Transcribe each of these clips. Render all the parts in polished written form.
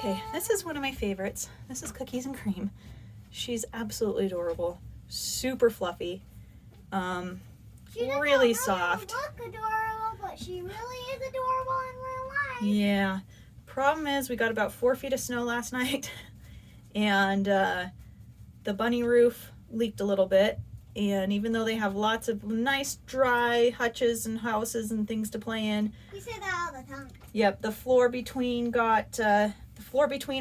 Okay, this is one of my favorites. This is Cookies and Cream. She's absolutely adorable. Super fluffy. Really soft. Look adorable, but she really is adorable in real life. Yeah. Problem is, we got about 4 feet of snow last night, and the bunny roof leaked a little bit. And even though they have lots of nice dry hutches and houses and things to play in, We say that all the time. yep, the floor between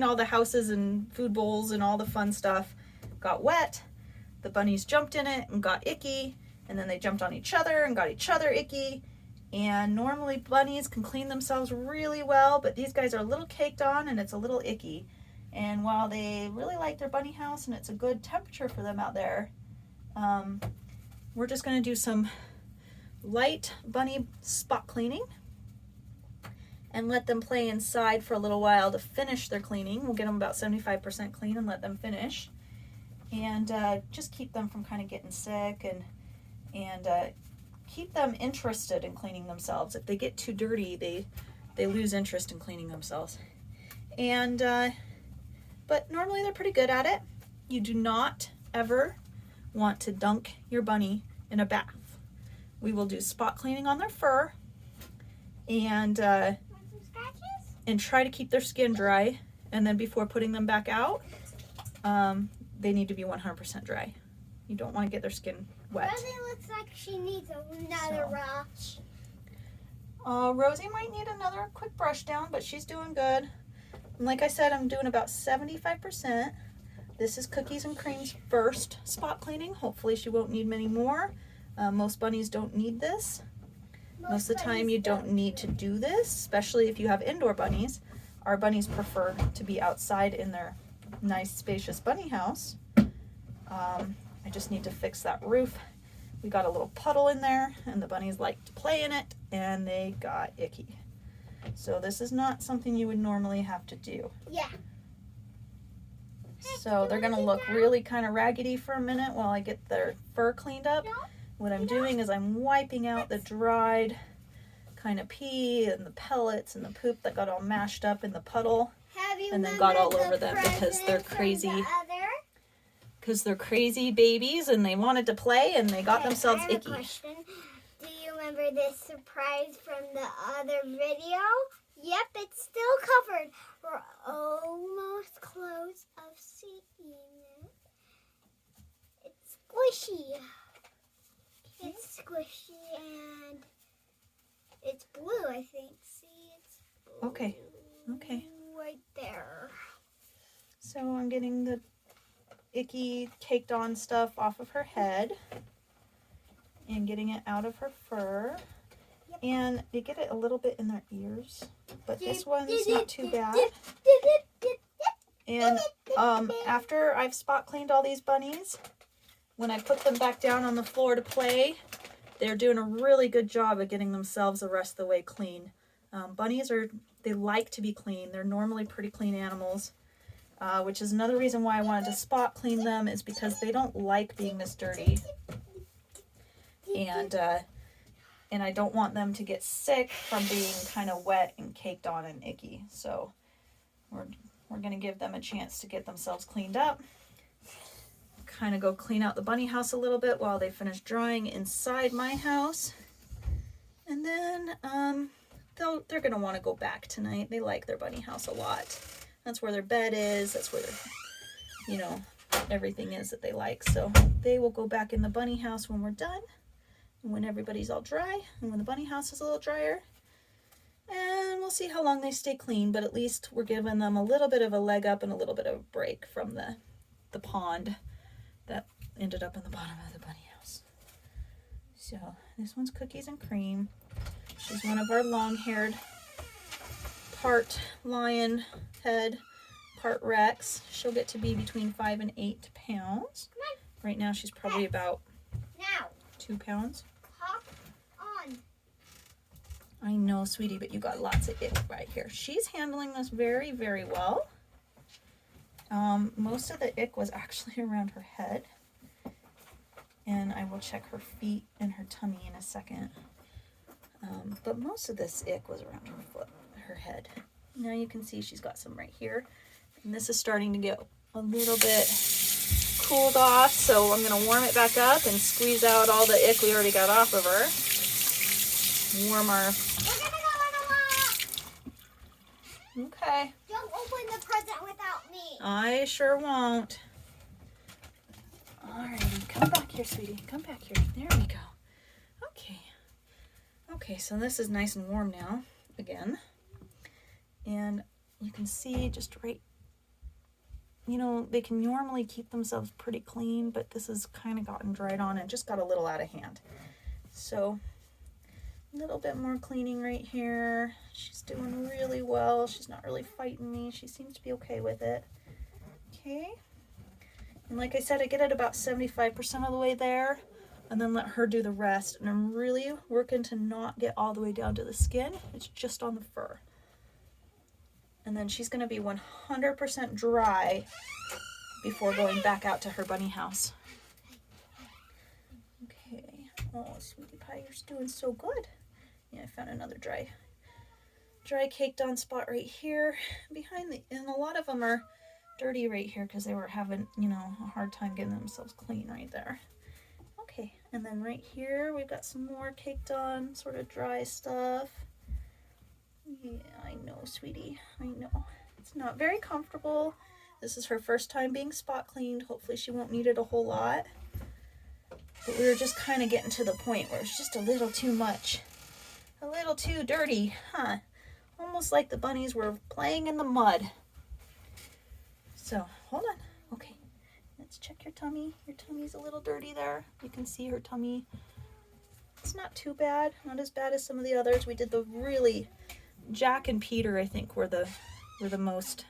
all the houses and food bowls and all the fun stuff got wet. The bunnies jumped in it and got icky, and then they jumped on each other and got each other icky. And normally bunnies can clean themselves really well, but these guys are a little caked on and it's a little icky. And while they really like their bunny house and it's a good temperature for them out there, we're just going to do some light bunny spot cleaning and let them play inside for a little while to finish their cleaning. We'll get them about 75% clean and let them finish, and just keep them from kind of getting sick, and keep them interested in cleaning themselves. If they get too dirty, they lose interest in cleaning themselves. And but normally they're pretty good at it. You do not ever want to dunk your bunny in a bath. We will do spot cleaning on their fur and Want some scratches? try to keep their skin dry, and then before putting them back out, they need to be 100% dry. You don't want to get their skin wet. Rosie looks like she needs another brush. Rosie might need another quick brush down, but she's doing good. And like I said, I'm doing about 75%. This is Cookies and Cream's first spot cleaning. Hopefully she won't need many more. Most bunnies don't need this. Most of the time you don't need to do this, especially if you have indoor bunnies. Our bunnies prefer to be outside in their nice spacious bunny house. I just need to fix that roof. We got a little puddle in there and the bunnies like to play in it and they got icky. So this is not something you would normally have to do. Yeah. So they're gonna look really kind of raggedy for a minute while I get their fur cleaned up. No. What I'm doing is I'm wiping out the dried kind of pee and the pellets and the poop that got all mashed up in the puddle, Have you and then got all remembered over the them because they're present from crazy. the other? Because they're crazy babies and they wanted to play and they got Okay, themselves I have a icky. question. Do you remember this surprise from the other video? Yep, it's still covered. We're almost close of seeing it. It's squishy. It's squishy and it's blue, I think. See, it's blue. Okay. Right there. So I'm getting the icky caked on stuff off of her head and getting it out of her fur. Yep. And they get it a little bit in their ears, but this one's not too bad. And after I've spot cleaned all these bunnies, when I put them back down on the floor to play, they're doing a really good job of getting themselves the rest of the way clean. Bunnies they like to be clean. They're normally pretty clean animals, which is another reason why I wanted to spot clean them, is because they don't like being this dirty. And I don't want them to get sick from being kind of wet and caked on and icky. So we're going to give them a chance to get themselves cleaned up. Kind of go clean out the bunny house a little bit while they finish drying inside my house. And then they're going to want to go back tonight. They like their bunny house a lot. That's where their bed is. That's where their, everything is that they like. So they will go back in the bunny house when we're done. When everybody's all dry and when the bunny house is a little drier, and we'll see how long they stay clean, but at least we're giving them a little bit of a leg up and a little bit of a break from the pond that ended up in the bottom of the bunny house. So this one's Cookies and Cream. She's one of our long-haired, part lion head, part Rex. She'll get to be between 5 and 8 pounds. Right now she's probably about Now, 2 pounds. hop on. I know, sweetie, but you got lots of it right here. She's handling this very, very well. Most of the ick was actually around her head. And I will check her feet and her tummy in a second. But most of this ick was around her head. Now you can see she's got some right here. And this is starting to get a little bit cooled off, so I'm going to warm it back up and squeeze out all the ick we already got off of her. Warm our... We're gonna go on a walk. Okay. Don't open the present without me. I sure won't. Alrighty, come back here, sweetie. Come back here. There we go. Okay. Okay, so this is nice and warm now, again. And you can see just right, you know, they can normally keep themselves pretty clean, but this has kind of gotten dried on and just got a little out of hand. So, a little bit more cleaning right here. She's doing really well. She's not really fighting me. She seems to be okay with it. Okay. And like I said, I get it about 75% of the way there, and then let her do the rest. And I'm really working to not get all the way down to the skin. It's just on the fur. And then she's going to be 100% dry before going back out to her bunny house. Okay. Oh, sweetie pie, you're doing so good. Yeah, I found another dry caked on spot right here behind the, and a lot of them are dirty right here because they were having, you know, a hard time getting themselves clean right there. Okay, and then right here we've got some more caked on sort of dry stuff. Yeah, I know, sweetie. I know. It's not very comfortable. This is her first time being spot cleaned. Hopefully she won't need it a whole lot. But we were just kind of getting to the point where it's just a little too much. A little too dirty, huh? Almost like the bunnies were playing in the mud. So, hold on. Okay, let's check your tummy. Your tummy's a little dirty there. You can see her tummy. It's not too bad. Not as bad as some of the others. We did the really... Jack and Peter, I think, were the most...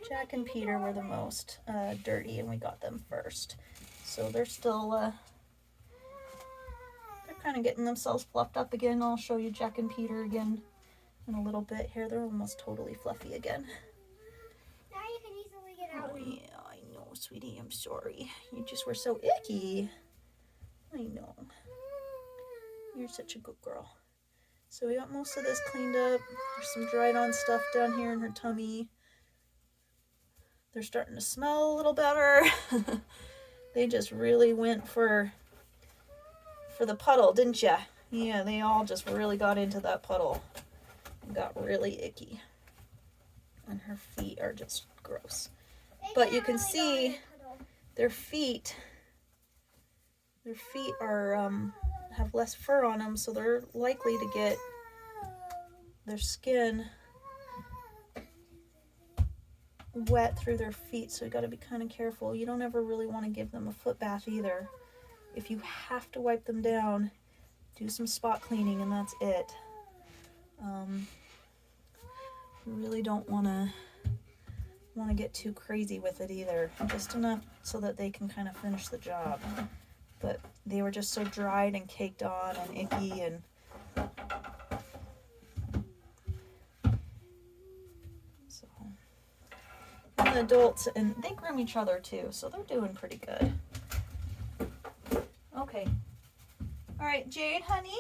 Jack and Peter were the most dirty, and we got them first. So they're still... they're kind of getting themselves fluffed up again. I'll show you Jack and Peter again in a little bit here. They're almost totally fluffy again. Now you can easily get out. Oh yeah, I know, sweetie. I'm sorry. You just were so icky. I know. You're such a good girl. So we got most of this cleaned up. There's some dried on stuff down here in her tummy. They're starting to smell a little better. They just really went for the puddle, didn't ya? Yeah, they all just really got into that puddle and got really icky. And her feet are just gross. But you can see their feet are have less fur on them, so they're likely to get their skin wet through their feet, so you got to be kind of careful. You don't ever really want to give them a foot bath either. If you have to wipe them down, do some spot cleaning and that's it. You really don't want to get too crazy with it either, just enough so that they can kind of finish the job. But they were just so dried and caked on and icky, and so the adults, and they groom each other too, so they're doing pretty good. Okay. All right, Jade, honey,